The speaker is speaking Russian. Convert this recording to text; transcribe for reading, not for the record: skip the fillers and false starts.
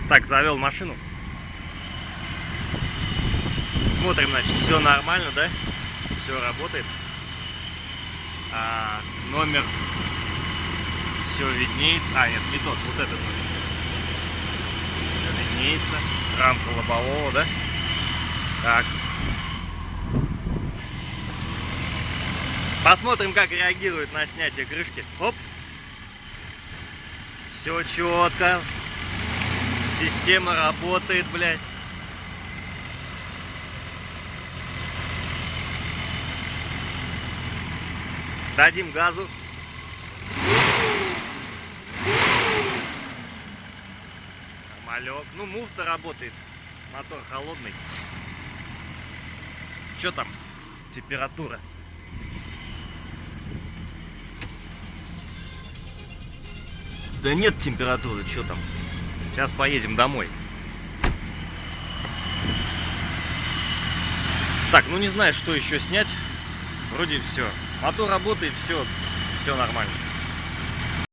Так, завел машину. Смотрим, значит, все нормально, да? Все работает. Номер все виднеется. Нет, не тот, вот этот номер. Все виднеется. Рамка лобового, да? Так. Посмотрим, как реагирует на снятие крышки. Оп. Все четко. Система работает, блядь. Дадим газу. Нормалек. Ну, муфта работает. Мотор холодный. Что там? Температура. Да нет температуры, что там? Сейчас поедем домой. Так, ну не знаю, что еще снять. Вроде все. Мотор работает, все нормально.